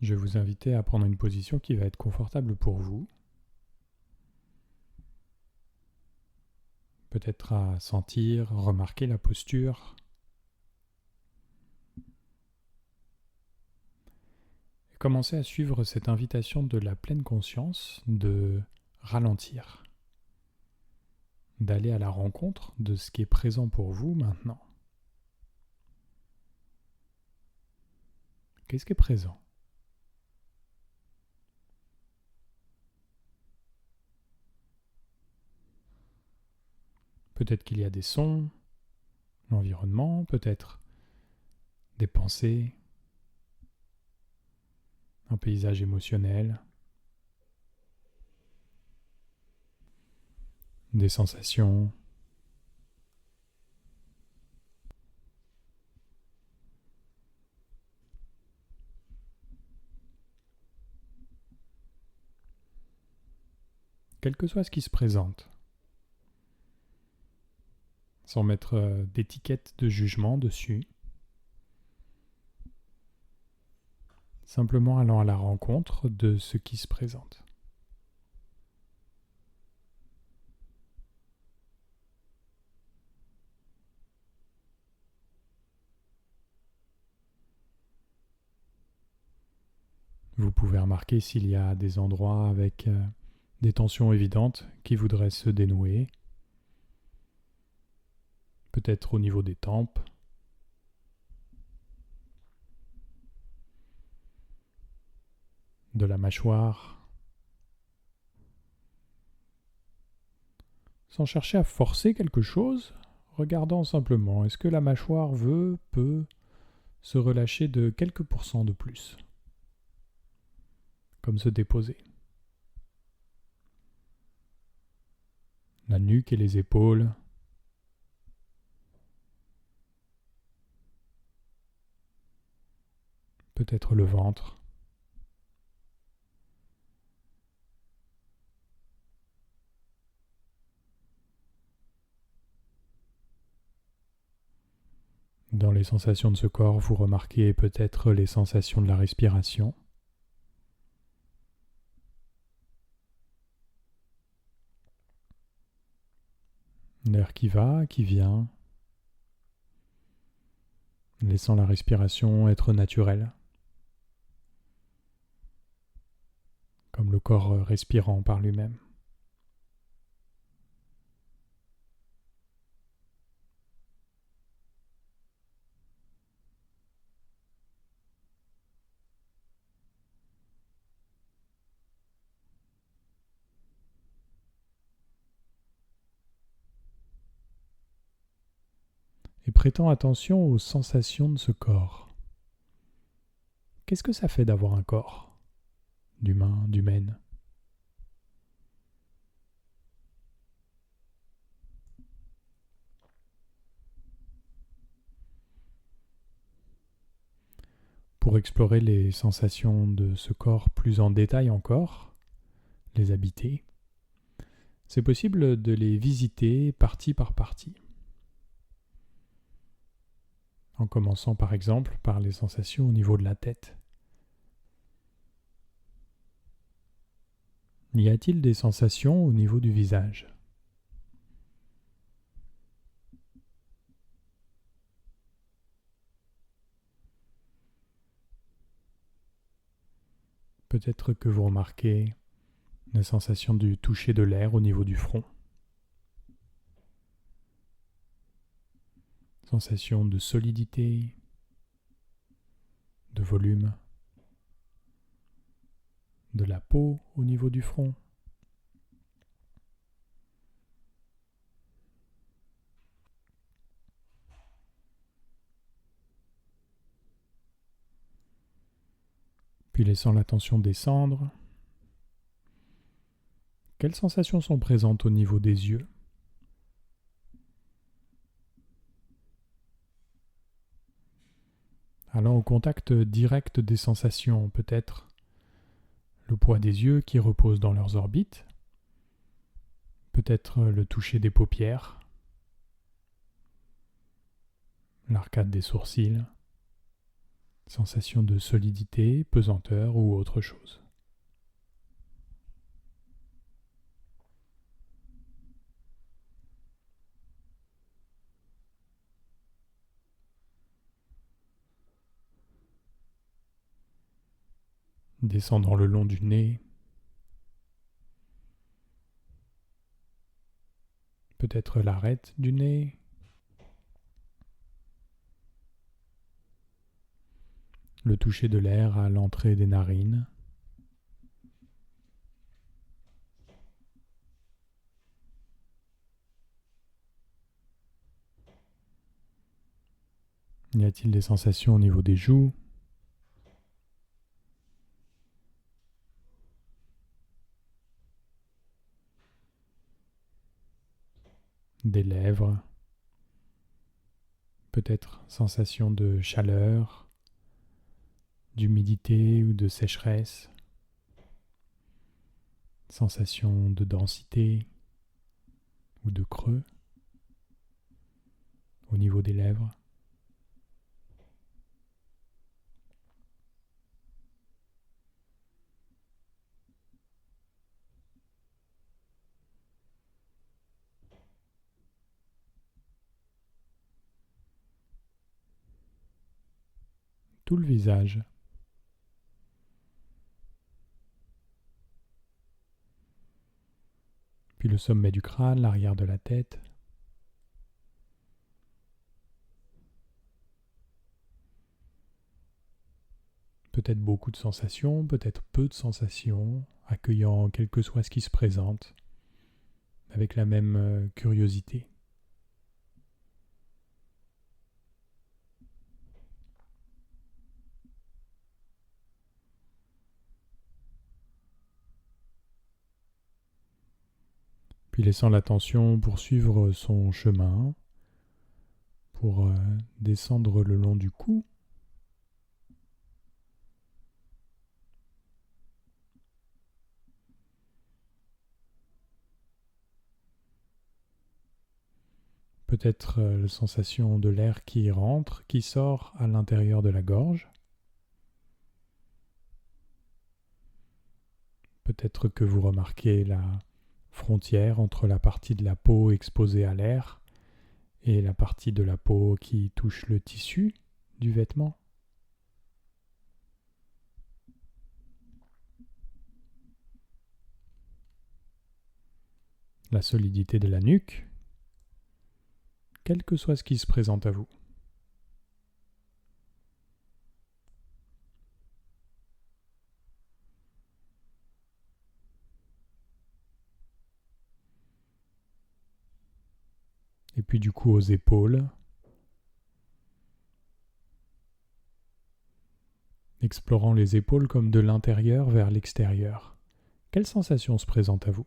Je vais vous inviter à prendre une position qui va être confortable pour vous. Peut-être à sentir, remarquer la posture. Et commencer à suivre cette invitation de la pleine conscience de ralentir, d'aller à la rencontre de ce qui est présent pour vous maintenant. Qu'est-ce qui est présent ? Peut-être qu'il y a des sons, l'environnement, peut-être des pensées, un paysage émotionnel, des sensations. Quel que soit ce qui se présente, sans mettre d'étiquette de jugement dessus, simplement allant à la rencontre de ce qui se présente. Vous pouvez remarquer s'il y a des endroits avec des tensions évidentes qui voudraient se dénouer, peut-être au niveau des tempes, de la mâchoire, sans chercher à forcer quelque chose, regardant simplement est-ce que la mâchoire peut se relâcher de quelques pourcents de plus, comme se déposer. La nuque et les épaules, peut-être le ventre. Dans les sensations de ce corps, vous remarquez peut-être les sensations de la respiration. L'air qui va, qui vient, laissant la respiration être naturelle, comme le corps respirant par lui-même. Et prêtant attention aux sensations de ce corps. Qu'est-ce que ça fait d'avoir un corps, d'humain, d'humaine ? Pour explorer les sensations de ce corps plus en détail encore, les habiter, c'est possible de les visiter partie par partie. En commençant par exemple par les sensations au niveau de la tête. Y a-t-il des sensations au niveau du visage ? Peut-être que vous remarquez la sensation du toucher de l'air au niveau du front. Sensation de solidité, de volume, de la peau au niveau du front. Puis laissant la tension descendre. Quelles sensations sont présentes au niveau des yeux ? Allant au contact direct des sensations, peut-être le poids des yeux qui reposent dans leurs orbites, peut-être le toucher des paupières, l'arcade des sourcils, Sensation de solidité, pesanteur ou autre chose. Descendant le long du nez, peut-être l'arête du nez, le toucher de l'air à l'entrée des narines, y a-t-il des sensations au niveau des joues, des lèvres, peut-être sensation de chaleur, d'humidité ou de sécheresse, sensation de densité ou de creux au niveau des lèvres. Tout le visage. Puis le sommet du crâne, l'arrière de la tête. Peut-être beaucoup de sensations, peut-être peu de sensations, accueillant quel que soit ce qui se présente, avec la même curiosité. Puis laissant l'attention poursuivre son chemin pour descendre le long du cou. Peut-être la sensation de l'air qui rentre, qui sort à l'intérieur de la gorge. Peut-être que vous remarquez la frontière entre la partie de la peau exposée à l'air et la partie de la peau qui touche le tissu du vêtement. La solidité de la nuque, quel que soit ce qui se présente à vous. Et puis du coup aux épaules, explorant les épaules comme de l'intérieur vers l'extérieur. Quelle sensation se présente à vous ?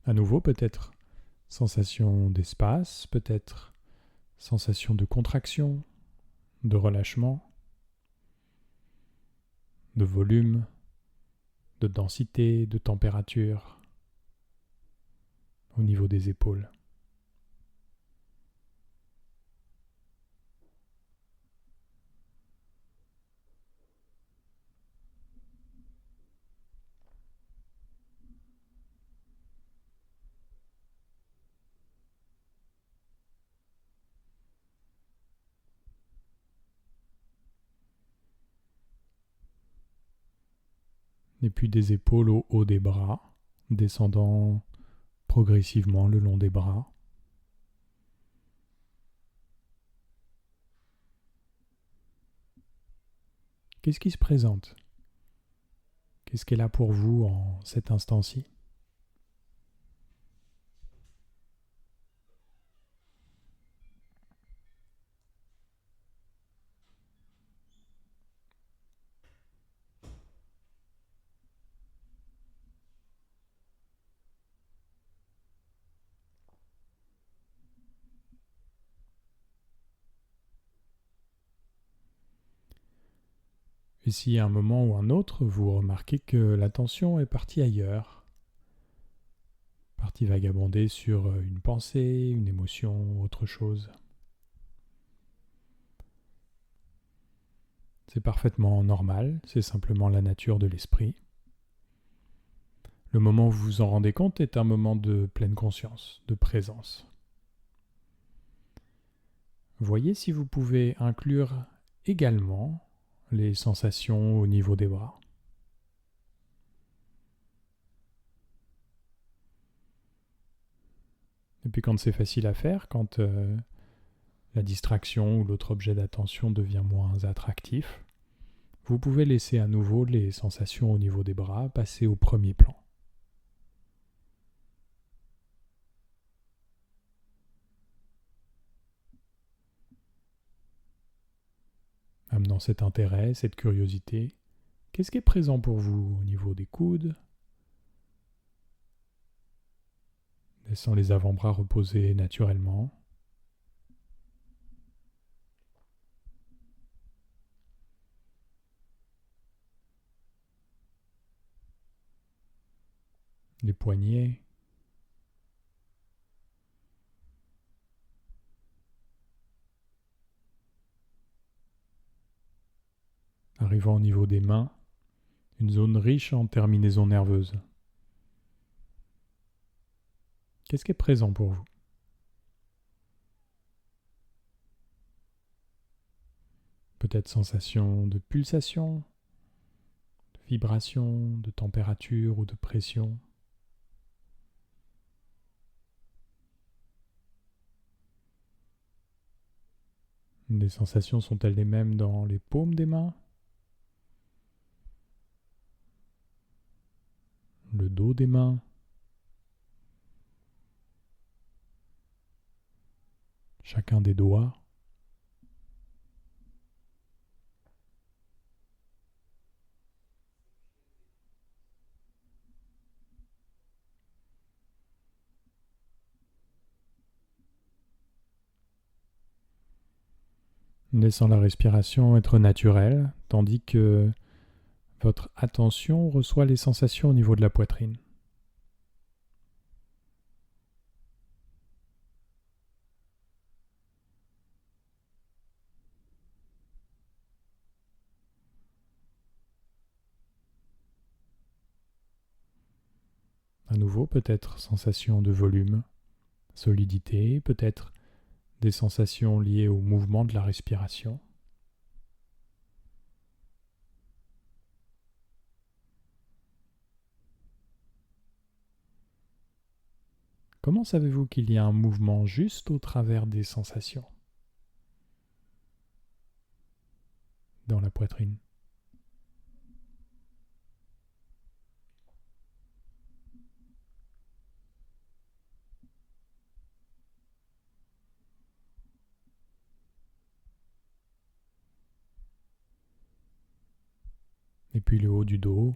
À nouveau, peut-être sensation d'espace, peut-être sensation de contraction, de relâchement, de volume, de densité, de température au niveau des épaules. Et puis des épaules au haut des bras, descendant progressivement le long des bras. Qu'est-ce qui se présente ? Qu'est-ce qui est là pour vous en cet instant-ci ? Et si à un moment ou un autre, vous remarquez que l'attention est partie ailleurs, Parti vagabonder sur une pensée, une émotion, autre chose. C'est parfaitement normal, c'est simplement la nature de l'esprit. Le moment où vous vous en rendez compte est un moment de pleine conscience, de présence. Voyez si vous pouvez inclure également les sensations au niveau des bras. Et puis quand c'est facile à faire, quand la distraction ou l'autre objet d'attention devient moins attractif, vous pouvez laisser à nouveau les sensations au niveau des bras passer au premier plan. Amenant cet intérêt, cette curiosité, qu'est-ce qui est présent pour vous au niveau des coudes? Laissant les avant-bras reposer naturellement. Les poignets. Arrivant au niveau des mains, une zone riche en terminaisons nerveuses. Qu'est-ce qui est présent pour vous? Peut-être sensation de pulsation, de vibration, de température ou de pression. Les sensations sont-elles les mêmes dans les paumes des mains? Le dos des mains? Chacun des doigts? Laissant la respiration être naturelle, tandis que votre attention reçoit les sensations au niveau de la poitrine. À nouveau, peut-être sensation de volume, solidité, peut-être des sensations liées au mouvement de la respiration. Comment savez-vous qu'il y a un mouvement juste au travers des sensations dans la poitrine? Et puis le haut du dos.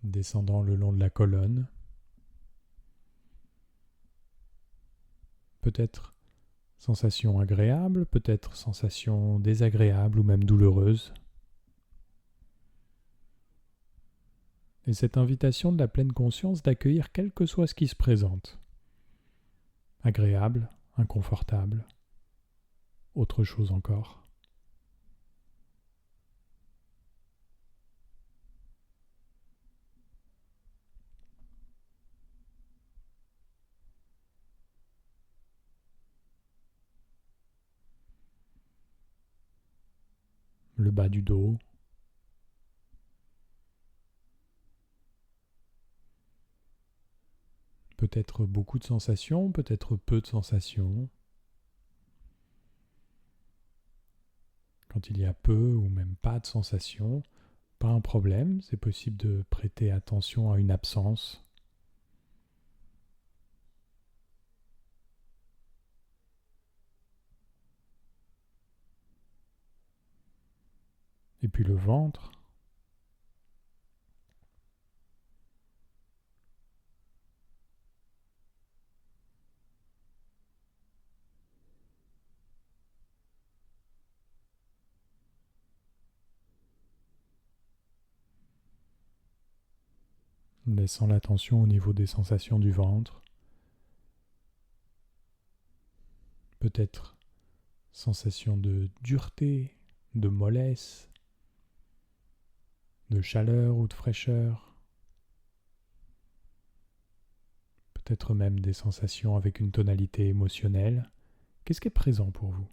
Descendant le long de la colonne. Peut-être sensation agréable, peut-être sensation désagréable ou même douloureuse. Et cette invitation de la pleine conscience d'accueillir quel que soit ce qui se présente. Agréable, inconfortable, autre chose encore. Le bas du dos. Peut-être beaucoup de sensations, peut-être peu de sensations. Quand il y a peu ou même pas de sensations, pas un problème, c'est possible de prêter attention à une absence. Et puis le ventre. laissant l'attention au niveau des sensations du ventre. Peut-être sensation de dureté, de mollesse, de chaleur ou de fraîcheur. Peut-être même des sensations avec une tonalité émotionnelle. Qu'est-ce qui est présent pour vous ?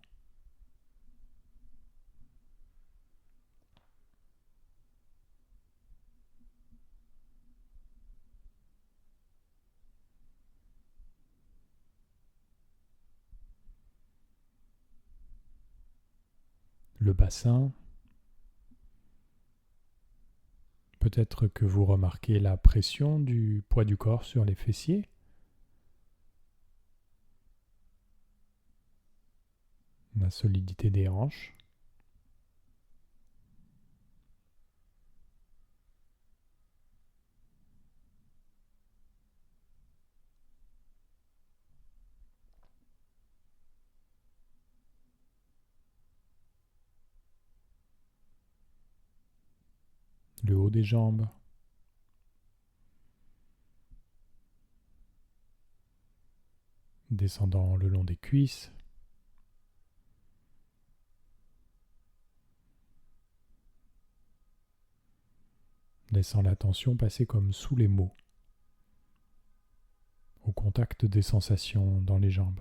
Le bassin. Peut-être que vous remarquez la pression du poids du corps sur les fessiers. La solidité des hanches. Le haut des jambes. Descendant le long des cuisses. Laissant l'attention passer comme sous les mots, au contact des sensations dans les jambes.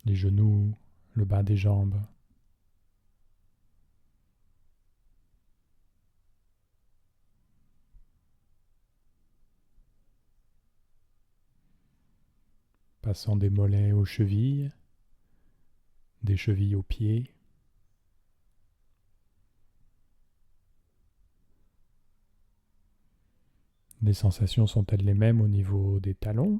Les genoux, le bas des jambes. Passant des mollets aux chevilles, des chevilles aux pieds. Les sensations sont-elles les mêmes au niveau des talons,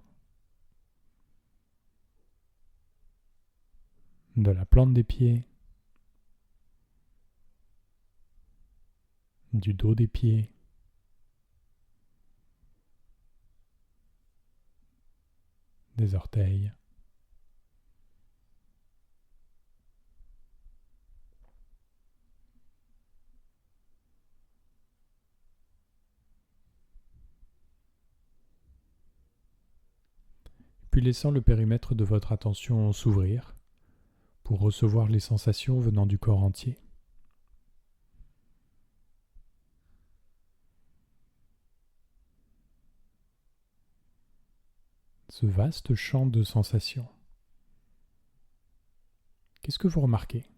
de la plante des pieds, du dos des pieds, des orteils? Puis laissant le périmètre de votre attention s'ouvrir pour recevoir les sensations venant du corps entier. Ce vaste champ de sensations. Qu'est-ce que vous remarquez ?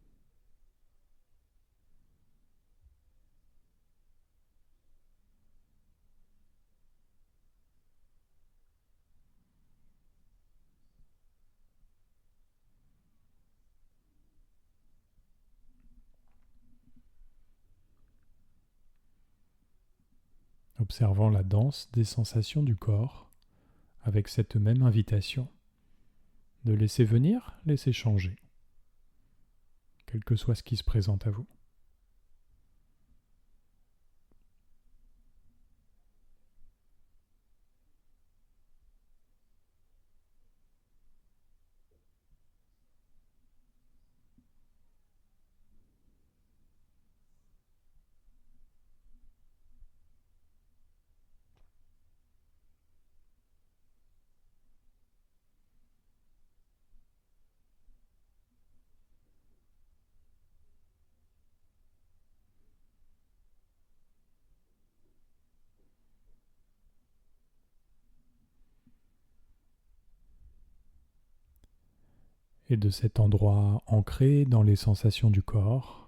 Observant la danse des sensations du corps, avec cette même invitation de laisser venir, laisser changer, quel que soit ce qui se présente à vous. Et de cet endroit ancré dans les sensations du corps,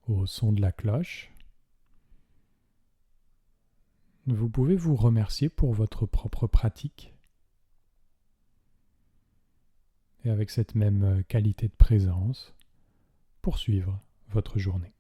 au son de la cloche, vous pouvez vous remercier pour votre propre pratique. Et avec cette même qualité de présence, poursuivre votre journée.